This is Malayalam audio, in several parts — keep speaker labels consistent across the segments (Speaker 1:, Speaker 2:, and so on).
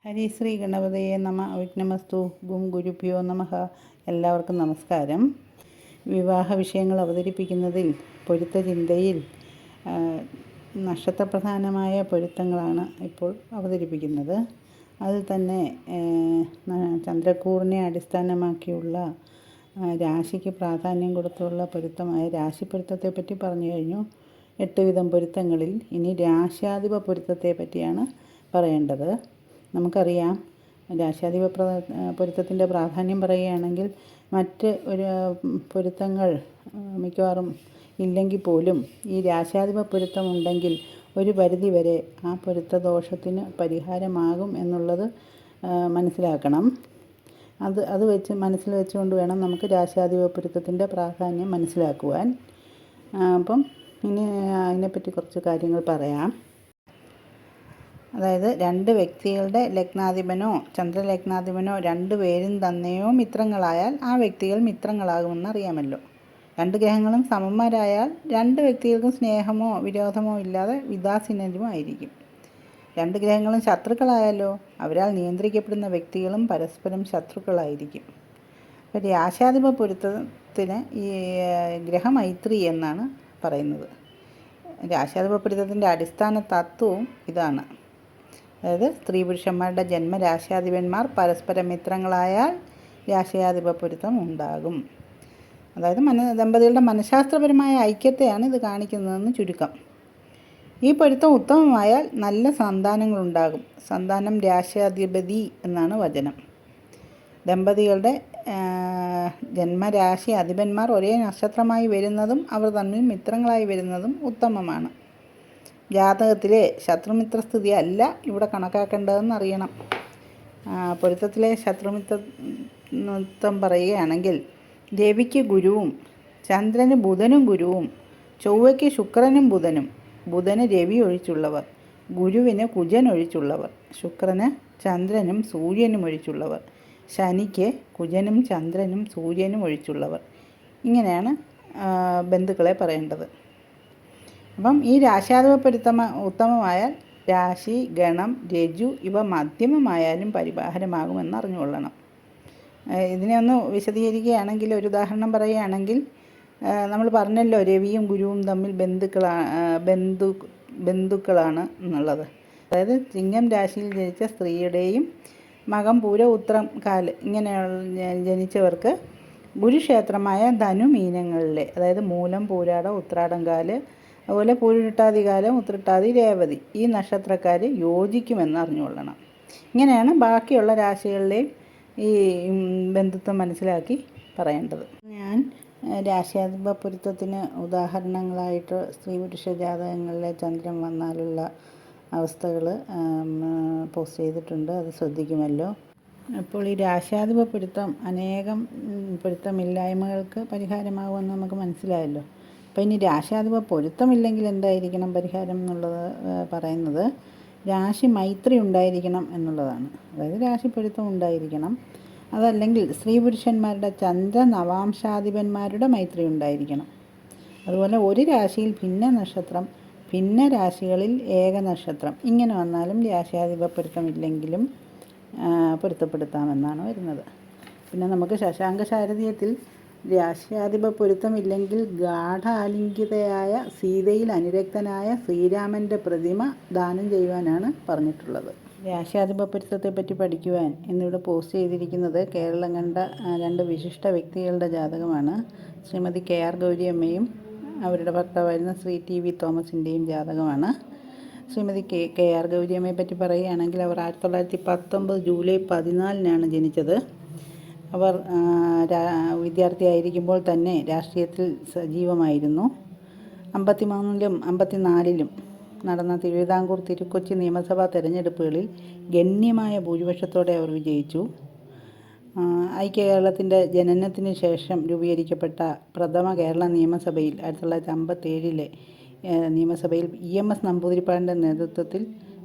Speaker 1: ഹരിശ്രീ ഗണപതയെ നമ. അവിഘ്നമസ്തു. ഗും ഗുരുഭ്യോ നമഃ. എല്ലാവർക്കും നമസ്കാരം. വിവാഹ വിഷയങ്ങൾ അവതരിപ്പിക്കുന്നതിൽ പൊരുത്തചിന്തയിൽ നക്ഷത്രപ്രധാനമായ പൊരുത്തങ്ങളാണ് ഇപ്പോൾ അവതരിപ്പിക്കുന്നത്. അതിൽ തന്നെ ചന്ദ്രക്കൂറിനെ അടിസ്ഥാനമാക്കിയുള്ള രാശിക്ക് പ്രാധാന്യം കൊടുത്തുള്ള പൊരുത്തമായ രാശിപ്പൊരുത്തത്തെ പറ്റി പറഞ്ഞു കഴിഞ്ഞു. 8 വിധം പൊരുത്തങ്ങളിൽ ഇനി രാശ്യാധിപ പൊരുത്തത്തെ പറ്റിയാണ് പറയേണ്ടത്. നമുക്കറിയാം, രാശ്യാധിപ പൊരുത്തത്തിൻ്റെ പ്രാധാന്യം പറയുകയാണെങ്കിൽ മറ്റ് ഒരു പൊരുത്തങ്ങൾ മിക്കവാറും ഇല്ലെങ്കിൽ പോലും ഈ രാശ്യാധിപ പൊരുത്തം ഉണ്ടെങ്കിൽ ഒരു പരിധിവരെ ആ പൊരുത്തദോഷത്തിന് പരിഹാരമാകും എന്നുള്ളത് മനസ്സിലാക്കണം. അത് മനസ്സിൽ വെച്ചുകൊണ്ട് വേണം നമുക്ക് രാശ്യാധിപ പൊരുത്തത്തിൻ്റെ പ്രാധാന്യം മനസ്സിലാക്കുവാൻ. അപ്പം ഇനി അതിനെപ്പറ്റി കുറച്ച് കാര്യങ്ങൾ പറയാം. അതായത് 2 വ്യക്തികളുടെ ലഗ്നാധിപനോ ചന്ദ്രലഗ്നാധിപനോ 2 പേരും തന്നെയോ മിത്രങ്ങളായാൽ ആ വ്യക്തികൾ മിത്രങ്ങളാകുമെന്ന് അറിയാമല്ലോ. 2 ഗ്രഹങ്ങളും സമന്മാരായാൽ 2 വ്യക്തികൾക്കും സ്നേഹമോ വിരോധമോ ഇല്ലാതെ ഉദാസീനരുമായിരിക്കും. 2 ഗ്രഹങ്ങളും ശത്രുക്കളായാലോ അവരാൽ നിയന്ത്രിക്കപ്പെടുന്ന വ്യക്തികളും പരസ്പരം ശത്രുക്കളായിരിക്കും. അപ്പോൾ രാശ്യാധിപ പൊരുത്തത്തിന് ഈ ഗ്രഹമൈത്രി എന്നാണ് പറയുന്നത്. രാശ്യാധിപ പൊരുത്തത്തിൻ്റെ അടിസ്ഥാന തത്വവും ഇതാണ്. അതായത് സ്ത്രീ പുരുഷന്മാരുടെ ജന്മരാശ്യാധിപന്മാർ പരസ്പര മിത്രങ്ങളായാൽ രാശ്യാധിപ പൊരുത്തം ഉണ്ടാകും. അതായത് ദമ്പതികളുടെ മനഃശാസ്ത്രപരമായ ഐക്യത്തെയാണ് ഇത് കാണിക്കുന്നതെന്ന് ചുരുക്കം. ഈ പൊരുത്തം ഉത്തമമായാൽ നല്ല സന്താനങ്ങളുണ്ടാകും. സന്താനം രാശ്യാധിപതി എന്നാണ് വചനം. ദമ്പതികളുടെ ജന്മരാശി അധിപന്മാർ ഒരേ നക്ഷത്രമായി വരുന്നതും അവർ തമ്മിൽ മിത്രങ്ങളായി വരുന്നതും ഉത്തമമാണ്. ജാതകത്തിലെ ശത്രുമിത്രസ്ഥിതി അല്ല ഇവിടെ കണക്കാക്കേണ്ടതെന്ന് അറിയണം. പൊരുത്തത്തിലെ ശത്രുമിത്രം പറയുകയാണെങ്കിൽ രവിക്ക് ഗുരുവും ചന്ദ്രന് ബുധനും ഗുരുവും ചൊവ്വയ്ക്ക് ശുക്രനും ബുധനും, ബുധന് രവി ഒഴിച്ചുള്ളവർ, ഗുരുവിന് കുജൻ ഒഴിച്ചുള്ളവർ, ശുക്രന് ചന്ദ്രനും സൂര്യനും ഒഴിച്ചുള്ളവർ, ശനിക്ക് കുജനും ചന്ദ്രനും സൂര്യനും ഒഴിച്ചുള്ളവർ. ഇങ്ങനെയാണ് ബന്ധുക്കളെ പറയേണ്ടത്. അപ്പം ഈ രാശ്യാധിപ പൊരുത്തം ഉത്തമമായാൽ രാശി, ഗണം, രജു ഇവ മധ്യമമായാലും പരിഹാരമാകുമെന്ന് അറിഞ്ഞുകൊള്ളണം. ഇതിനെ ഒന്ന് വിശദീകരിക്കുകയാണെങ്കിൽ, ഒരു ഉദാഹരണം പറയുകയാണെങ്കിൽ, നമ്മൾ പറഞ്ഞല്ലോ രവിയും ഗുരുവും തമ്മിൽ ബന്ധുക്കളാണ് എന്നുള്ളത്. അതായത് ചിങ്ങം രാശിയിൽ ജനിച്ച സ്ത്രീയുടെയും മകം പൂര ഉത്രം കാല് ഇങ്ങനെയുള്ള ജനിച്ചവർക്ക് ഗുരുക്ഷേത്രമായ ധനുമീനങ്ങളിലെ, അതായത് മൂലം, പൂരാടം, ഉത്രാടം കാല്, അതുപോലെ പൂരിട്ടാതി കാലം, ഉത്രട്ടാതി, രേവതി ഈ നക്ഷത്രക്കാർ യോജിക്കുമെന്ന് അറിഞ്ഞുകൊള്ളണം. ഇങ്ങനെയാണ് ബാക്കിയുള്ള രാശികളിലെയും ഈ ബന്ധുത്വം മനസ്സിലാക്കി പറയേണ്ടത്. ഞാൻ രാശ്യാധിപ പൊരുത്തത്തിന് ഉദാഹരണങ്ങളായിട്ട് സ്ത്രീ പുരുഷ ജാതകങ്ങളിലെ ചന്ദ്രൻ വന്നാലുള്ള അവസ്ഥകൾ പോസ്റ്റ് ചെയ്തിട്ടുണ്ട്. അത് ശ്രദ്ധിക്കുമല്ലോ. അപ്പോൾ ഈ രാശ്യാധിപ പൊരുത്തം അനേകം പൊരുത്തമില്ലായ്മകൾക്ക് പരിഹാരമാകുമെന്ന് നമുക്ക് മനസ്സിലായല്ലോ. അപ്പോൾ ഇനി രാശ്യാധിപ പൊരുത്തമില്ലെങ്കിൽ എന്തായിരിക്കണം പരിഹാരം എന്നുള്ളത് പറയുന്നത് രാശി മൈത്രി ഉണ്ടായിരിക്കണം എന്നുള്ളതാണ്. അതായത് രാശി പൊരുത്തം ഉണ്ടായിരിക്കണം. അതല്ലെങ്കിൽ സ്ത്രീ പുരുഷന്മാരുടെ ചന്ദ്ര നവാംശാധിപന്മാരുടെ മൈത്രി ഉണ്ടായിരിക്കണം. അതുപോലെ ഒരു രാശിയിൽ ഭിന്ന നക്ഷത്രം, ഭിന്ന രാശികളിൽ ഏക നക്ഷത്രം ഇങ്ങനെ വന്നാലും രാശ്യാധിപ പൊരുത്തമില്ലെങ്കിലും പൊരുത്തപ്പെടുത്താമെന്നാണ് വരുന്നത്. പിന്നെ നമുക്ക് ശശാങ്ക ശാരദീയത്തിൽ രാശ്യാധിപ പൊരുത്തമില്ലെങ്കിൽ ഗാഠ ആലിംഗിതയായ സീതയിൽ അനുരക്തനായ ശ്രീരാമൻ്റെ പ്രതിമ ദാനം ചെയ്യുവാനാണ് പറഞ്ഞിട്ടുള്ളത്. രാശ്യാധിപ പൊരുത്തത്തെപ്പറ്റി പഠിക്കുവാൻ ഇന്നിവിടെ പോസ്റ്റ് ചെയ്തിരിക്കുന്നത് കേരളം കണ്ട 2 വിശിഷ്ട വ്യക്തികളുടെ ജാതകമാണ്. ശ്രീമതി KR ഗൗരിയമ്മയും അവരുടെ ഭർത്താവായിരുന്ന ശ്രീ TV തോമസിൻ്റെയും ജാതകമാണ്. ശ്രീമതി KR ഗൗരിയമ്മയെ പറ്റി പറയുകയാണെങ്കിൽ അവർ 1919 ജൂലൈ 14 ജനിച്ചത്. അവർ വിദ്യാർത്ഥിയായിരിക്കുമ്പോൾ തന്നെ രാഷ്ട്രീയത്തിൽ സജീവമായിരുന്നു. 53-ലും 54-ലും നടന്ന തിരുവിതാംകൂർ തിരുക്കൊച്ചി നിയമസഭാ തെരഞ്ഞെടുപ്പുകളിൽ ഗണ്യമായ ഭൂരിപക്ഷത്തോടെ അവർ വിജയിച്ചു. ഐക്യ കേരളത്തിൻ്റെ ജനനത്തിന് ശേഷം രൂപീകരിക്കപ്പെട്ട പ്രഥമ കേരള നിയമസഭയിൽ 1957 നിയമസഭയിൽ EMS നമ്പൂതിരിപ്പാടിൻ്റെ നേതൃത്വത്തിൽ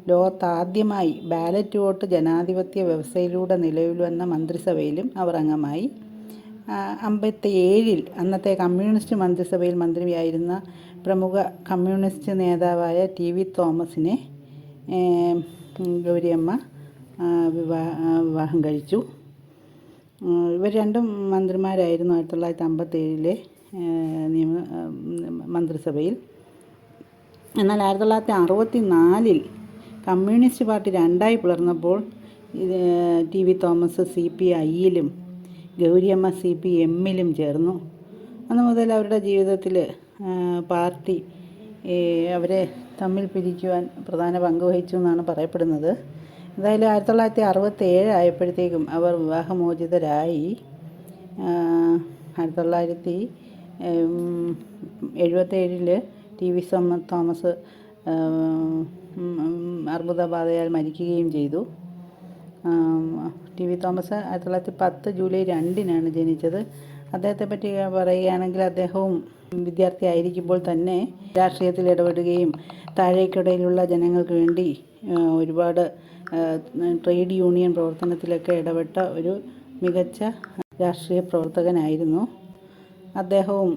Speaker 1: ലോകത്താദ്യമായി ബാലറ്റ് വോട്ട് ജനാധിപത്യ വ്യവസ്ഥയിലൂടെ നിലവിൽ വന്ന മന്ത്രിസഭയിലും അവർ അംഗമായി. 57 അന്നത്തെ കമ്മ്യൂണിസ്റ്റ് മന്ത്രിസഭയിൽ മന്ത്രിയായിരുന്ന പ്രമുഖ കമ്മ്യൂണിസ്റ്റ് നേതാവായ TV തോമസിനെ ഗൗരിയമ്മ വിവാഹം കഴിച്ചു. ഇവർ രണ്ടും മന്ത്രിമാരായിരുന്നു 1957 മന്ത്രിസഭയിൽ. എന്നാൽ 1964 കമ്മ്യൂണിസ്റ്റ് പാർട്ടി രണ്ടായി പിളർന്നപ്പോൾ TV തോമസ് CPIയിലും ഗൗരിയമ്മ CPMലും ചേർന്നു. അന്ന് മുതൽ അവരുടെ ജീവിതത്തിൽ പാർട്ടി അവരെ തമ്മിൽ പിരിക്കുവാൻ പ്രധാന പങ്ക് വഹിച്ചു എന്നാണ് പറയപ്പെടുന്നത്. എന്തായാലും 1967 ആയപ്പോഴത്തേക്കും അവർ വിവാഹമോചിതരായി. 1977 TV തോമസ് അർബുദബാധയാൽ മരിക്കുകയും ചെയ്തു. TV തോമസ് 1910 ജൂലൈ 2 ജനിച്ചത്. അദ്ദേഹത്തെ പറ്റി പറയുകയാണെങ്കിൽ അദ്ദേഹവും വിദ്യാർത്ഥി ആയിരിക്കുമ്പോൾ തന്നെ രാഷ്ട്രീയത്തിൽ ഇടപെടുകയും താഴേക്കിടയിലുള്ള ജനങ്ങൾക്ക് വേണ്ടി ഒരുപാട് ട്രേഡ് യൂണിയൻ പ്രവർത്തനത്തിലൊക്കെ ഇടപെട്ട ഒരു മികച്ച രാഷ്ട്രീയ പ്രവർത്തകനായിരുന്നു. അദ്ദേഹവും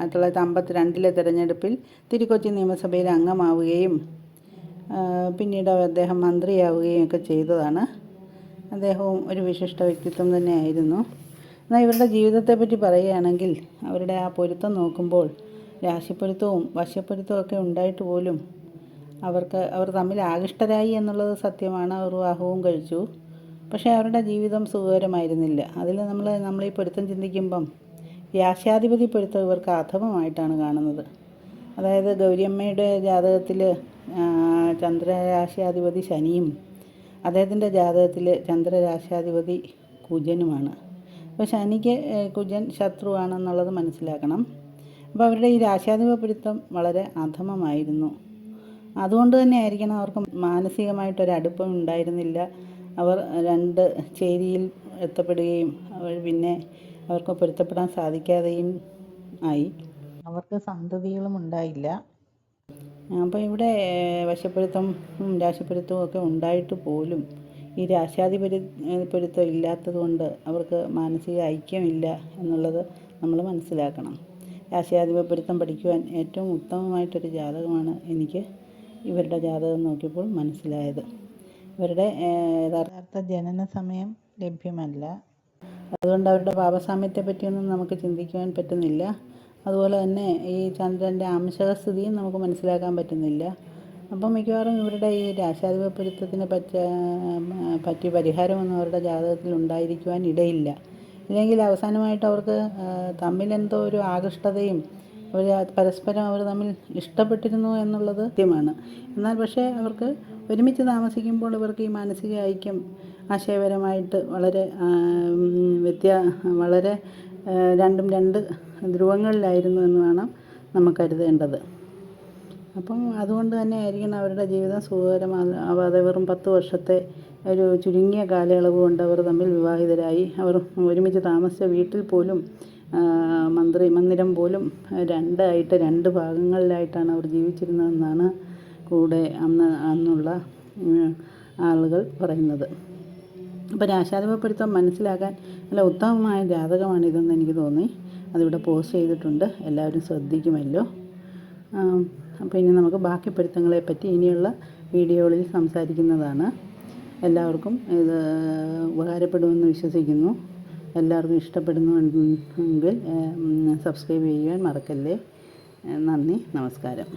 Speaker 1: 1952 തെരഞ്ഞെടുപ്പിൽ തിരുക്കൊച്ചി നിയമസഭയിൽ അംഗമാവുകയും പിന്നീട് അദ്ദേഹം മന്ത്രിയാവുകയും ഒക്കെ ചെയ്തതാണ്. അദ്ദേഹവും ഒരു വിശിഷ്ട വ്യക്തിത്വം തന്നെയായിരുന്നു. എന്നാൽ ഇവരുടെ ജീവിതത്തെപ്പറ്റി പറയുകയാണെങ്കിൽ അവരുടെ ആ പൊരുത്തം നോക്കുമ്പോൾ രാശിപ്പൊരുത്തവും വശ്യപ്പൊരുത്തവും ഒക്കെ ഉണ്ടായിട്ട് പോലും അവർ തമ്മിൽ ആകൃഷ്ടരായി എന്നുള്ളത് സത്യമാണ്. അവർ വിവാഹവും കഴിച്ചു. പക്ഷേ അവരുടെ ജീവിതം സുഖകരമായിരുന്നില്ല. അതിൽ നമ്മൾ ഈ പൊരുത്തം ചിന്തിക്കുമ്പം രാശ്യാധിപതി പൊരുത്തം ഇവർക്ക് അധമമായിട്ടാണ് കാണുന്നത്. അതായത് ഗൗരിയമ്മയുടെ ജാതകത്തിൽ ചന്ദ്രരാശ്യാധിപതി ശനിയും അദ്ദേഹത്തിൻ്റെ ജാതകത്തിൽ ചന്ദ്രരാശ്യാധിപതി കുജനുമാണ്. അപ്പോൾ ശനിക്ക് കുജൻ ശത്രുവാണെന്നുള്ളത് മനസ്സിലാക്കണം. അപ്പോൾ അവരുടെ ഈ രാശ്യാധിപ പൊരുത്തം വളരെ അധമമായിരുന്നു. അതുകൊണ്ട് തന്നെ ആയിരിക്കണം അവർക്ക് മാനസികമായിട്ടൊരടുപ്പം ഉണ്ടായിരുന്നില്ല. അവർ രണ്ട് ചേരിയിൽ എത്തപ്പെടുകയും പിന്നെ അവർക്ക് പൊരുത്തപ്പെടാൻ സാധിക്കാതെയും ആയി. അവർക്ക് സന്തതികളും ഉണ്ടായില്ല. അപ്പോൾ ഇവിടെ വശപ്പൊരുത്തവും രാശിപ്പൊരുത്തവും ഒക്കെ ഉണ്ടായിട്ട് പോലും ഈ പൊരുത്തം ഇല്ലാത്തത് കൊണ്ട് അവർക്ക് മാനസിക ഐക്യമില്ല എന്നുള്ളത് നമ്മൾ മനസ്സിലാക്കണം. രാശ്യാധിപ പൊരുത്തം പഠിക്കുവാൻ ഏറ്റവും ഉത്തമമായിട്ടൊരു ജാതകമാണ് എനിക്ക് ഇവരുടെ ജാതകം നോക്കിയപ്പോൾ മനസ്സിലായത്. ഇവരുടെ യഥാർത്ഥ ജനന സമയം ലഭ്യമല്ല. അതുകൊണ്ട് അവരുടെ പാപസാമ്യത്തെ പറ്റിയൊന്നും നമുക്ക് ചിന്തിക്കുവാൻ പറ്റുന്നില്ല. അതുപോലെ തന്നെ ഈ ചന്ദ്രൻ്റെ അംശസ്ഥിതിയും നമുക്ക് മനസ്സിലാക്കാൻ പറ്റുന്നില്ല. അപ്പം മിക്കവാറും ഇവരുടെ ഈ രാശ്യാധിപ പൊരുത്തത്തിനെ പറ്റിയ പരിഹാരമൊന്നും അവരുടെ ജാതകത്തിൽ ഉണ്ടായിരിക്കുവാൻ ഇടയില്ല. ഇല്ലെങ്കിൽ അവസാനമായിട്ട് അവർക്ക് തമ്മിലെന്തോ ഒരു ആകൃഷ്ടതയും പരസ്പരം അവർ തമ്മിൽ ഇഷ്ടപ്പെട്ടിരുന്നു എന്നുള്ളത് സത്യമാണ്. എന്നാൽ പക്ഷേ അവർക്ക് ഒരുമിച്ച് താമസിക്കുമ്പോൾ ഇവർക്ക് ഈ മാനസിക ഐക്യം ആശയപരമായിട്ട് വളരെ രണ്ടും രണ്ട് ധ്രുവങ്ങളിലായിരുന്നു എന്ന് വേണം നമുക്ക് കരുതേണ്ടത്. അപ്പം അതുകൊണ്ട് തന്നെ ആയിരിക്കണം അവരുടെ ജീവിതം സുഖകരമാവാതെ വെറും 10 വർഷത്തെ ഒരു ചുരുങ്ങിയ കാലയളവ് കൊണ്ട് അവർ തമ്മിൽ വിവാഹിതരായി. അവർ ഒരുമിച്ച് താമസിച്ച വീട്ടിൽ പോലും മന്ദിരം പോലും രണ്ട് ഭാഗങ്ങളിലായിട്ടാണ് അവർ ജീവിച്ചിരുന്നതെന്നാണ് കൂടെ അന്നുള്ള ആളുകൾ പറയുന്നത്. അപ്പോൾ രാശ്യാധിപ പൊരുത്തം മനസ്സിലാക്കാൻ നല്ല ഉത്തമമായ ജാതകമാണിതെന്ന് എനിക്ക് തോന്നി. അതിവിടെ പോസ്റ്റ് ചെയ്തിട്ടുണ്ട്, എല്ലാവരും ശ്രദ്ധിക്കുമല്ലോ. അപ്പോൾ ഇനി നമുക്ക് ബാക്കി പൊരുത്തങ്ങളെ പറ്റി ഇനിയുള്ള വീഡിയോകളിൽ സംസാരിക്കുന്നതാണ്. എല്ലാവർക്കും ഇത് ഉപകാരപ്പെടുമെന്ന് വിശ്വസിക്കുന്നു. എല്ലാവർക്കും ഇഷ്ടപ്പെടുന്നുവെങ്കിൽ സബ്സ്ക്രൈബ് ചെയ്യുവാൻ മറക്കല്ലേ. നന്ദി, നമസ്കാരം.